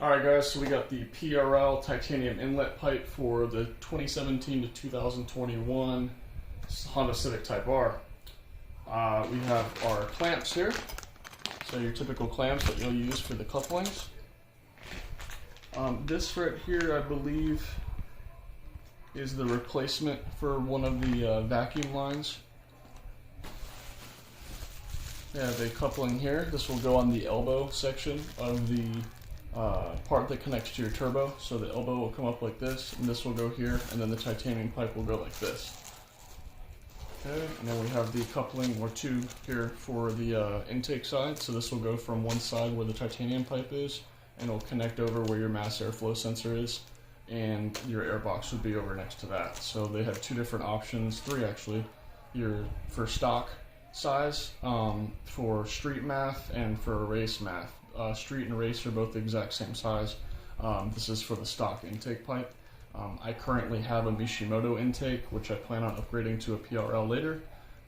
Alright guys, so we got the PRL titanium inlet pipe for the 2017 to 2021 Honda Civic Type R. We have our clamps here, so your typical clamps that you'll use for the couplings. This right here, I believe, is the replacement for one of the vacuum lines. Yeah, the coupling here. This will go on the elbow section of the part that connects to your turbo. So the elbow will come up like this, and this will go here, and then the titanium pipe will go like this. Okay, and then we have the coupling or tube here for the intake side. So this will go from one side where the titanium pipe is, and it'll connect over where your mass airflow sensor is, and your air box would be over next to that. So they have two different options, three actually. For stock size, for street math, and for race math. Street and race are both the exact same size. This is for the stock intake pipe. I currently have a Mishimoto intake, which I plan on upgrading to a PRL later.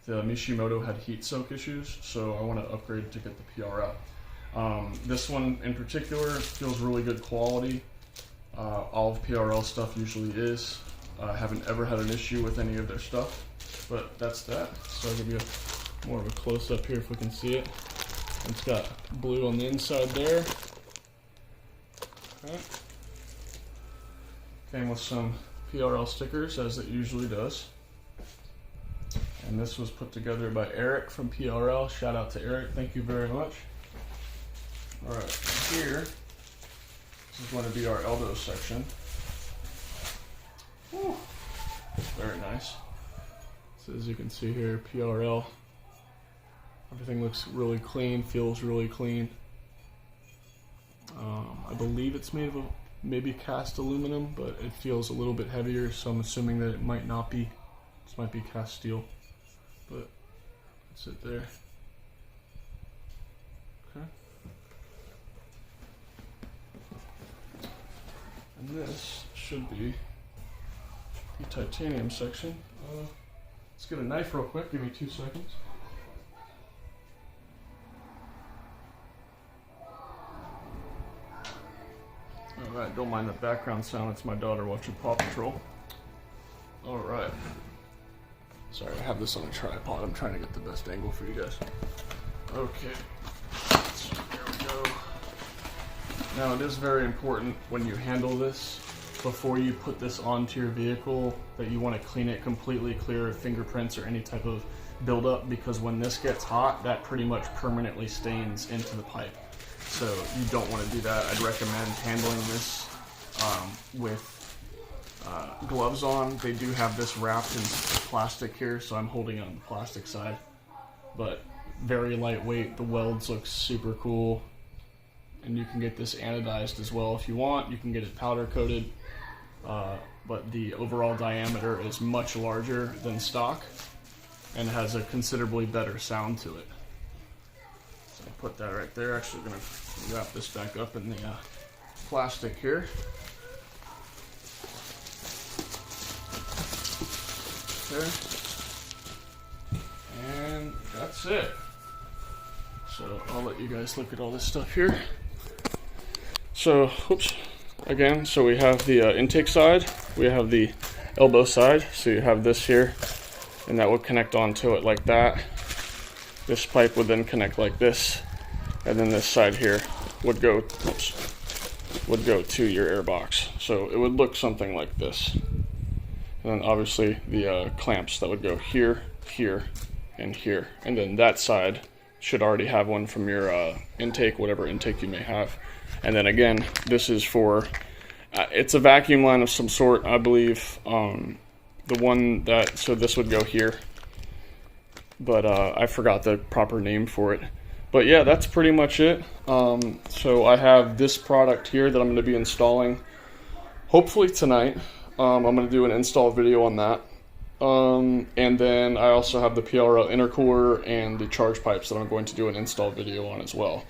The Mishimoto had heat soak issues, so I want to upgrade to get the PRL. This one in particular feels really good quality. All of PRL stuff usually is. I haven't ever had an issue with any of their stuff, but that's that. So I'll give you more of a close-up here if we can see it. It's got blue on the inside there. Okay. Came with some PRL stickers, as it usually does. And this was put together by Eric from PRL. Shout out to Eric, thank you very much. Alright, here, this is going to be our elbow section. Whew. Very nice. So as you can see here, PRL. Everything looks really clean, feels really clean. I believe it's made of maybe cast aluminum, but it feels a little bit heavier, so I'm assuming that it might not be. This might be cast steel, but that's it there. Okay. And this should be the titanium section. Let's get a knife real quick, give me 2 seconds. Alright, don't mind the background sound, it's my daughter watching Paw Patrol. Alright. Sorry, I have this on a tripod, I'm trying to get the best angle for you guys. Okay, so there we go. Now it is very important when you handle this, before you put this onto your vehicle, that you want to clean it completely, clear of fingerprints or any type of buildup, because when this gets hot, that pretty much permanently stains into the pipe. So you don't want to do that. I'd recommend handling this with gloves on. They do have this wrapped in plastic here, so I'm holding it on the plastic side. But very lightweight, the welds look super cool. And you can get this anodized as well if you want. You can get it powder coated, but the overall diameter is much larger than stock and has a considerably better sound to it. So I'll put that right there. Actually going to wrap this back up in the plastic here. Okay. And that's it. So I'll let you guys look at all this stuff here. So, oops, again, so we have the intake side, we have the elbow side, so you have this here, and that would connect onto it like that. This pipe would then connect like this, and then this side here would go, would go to your air box. So it would look something like this. And then obviously the clamps that would go here, here, and here. And then that side should already have one from your intake, whatever intake you may have. And then again, this is for, it's a vacuum line of some sort, I believe. The one that, so this would go here. But I forgot the proper name for it. But yeah, that's pretty much it. So I have this product here that I'm going to be installing hopefully tonight. I'm going to do an install video on that. And then I also have the PRL intercooler and the charge pipes that I'm going to do an install video on as well.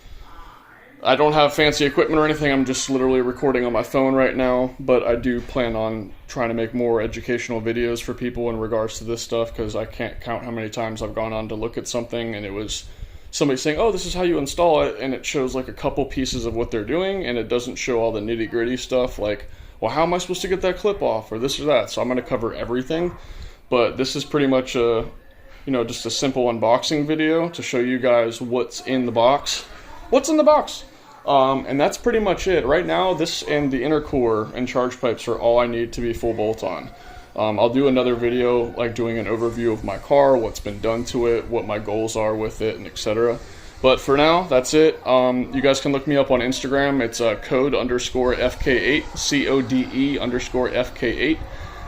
I don't have fancy equipment or anything, I'm just literally recording on my phone right now, but I do plan on trying to make more educational videos for people in regards to this stuff, because I can't count how many times I've gone on to look at something and it was somebody saying, oh, this is how you install it, and it shows like a couple pieces of what they're doing, and it doesn't show all the nitty gritty stuff like, well, how am I supposed to get that clip off, or this or that. So I'm going to cover everything, but this is pretty much a, you know, just a simple unboxing video to show you guys what's in the box. What's in the box? And that's pretty much it. Right now, this and the intercooler and charge pipes are all I need to be full bolt on. I'll do another video like doing an overview of my car, what's been done to it, what my goals are with it, and etc. But for now, that's it. You guys can look me up on Instagram. It's code_FK8,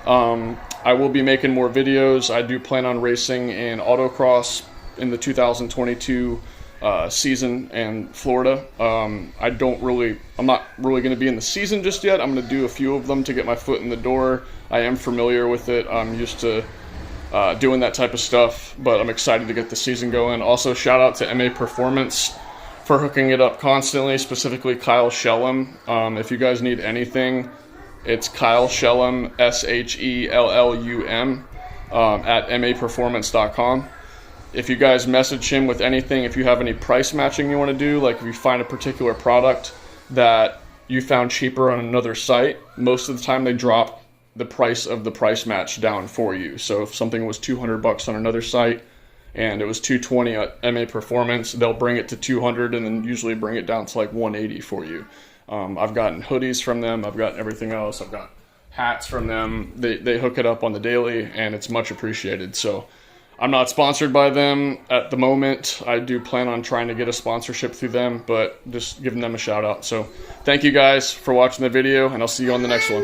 CODE_FK8. I will be making more videos. I do plan on racing in autocross in the 2022 season in Florida. I'm not really going to be in the season just yet. I'm going to do a few of them to get my foot in the door. I am familiar with it. I'm used to doing that type of stuff, but I'm excited to get the season going. Also, shout out to MA Performance for hooking it up constantly, specifically Kyle Shellum. If you guys need anything, it's Kyle Shellum, SHELLUM, at maperformance.com. If you guys message him with anything, if you have any price matching you want to do, like if you find a particular product that you found cheaper on another site, most of the time they drop the price of the price match down for you. So if something was $200 on another site and it was $220 at MA Performance, they'll bring it to $200 and then usually bring it down to like $180 for you. I've gotten hoodies from them. I've gotten everything else. I've got hats from them. They hook it up on the daily, and it's much appreciated. So I'm not sponsored by them at the moment. I do plan on trying to get a sponsorship through them, but just giving them a shout out. So thank you guys for watching the video, and I'll see you on the next one.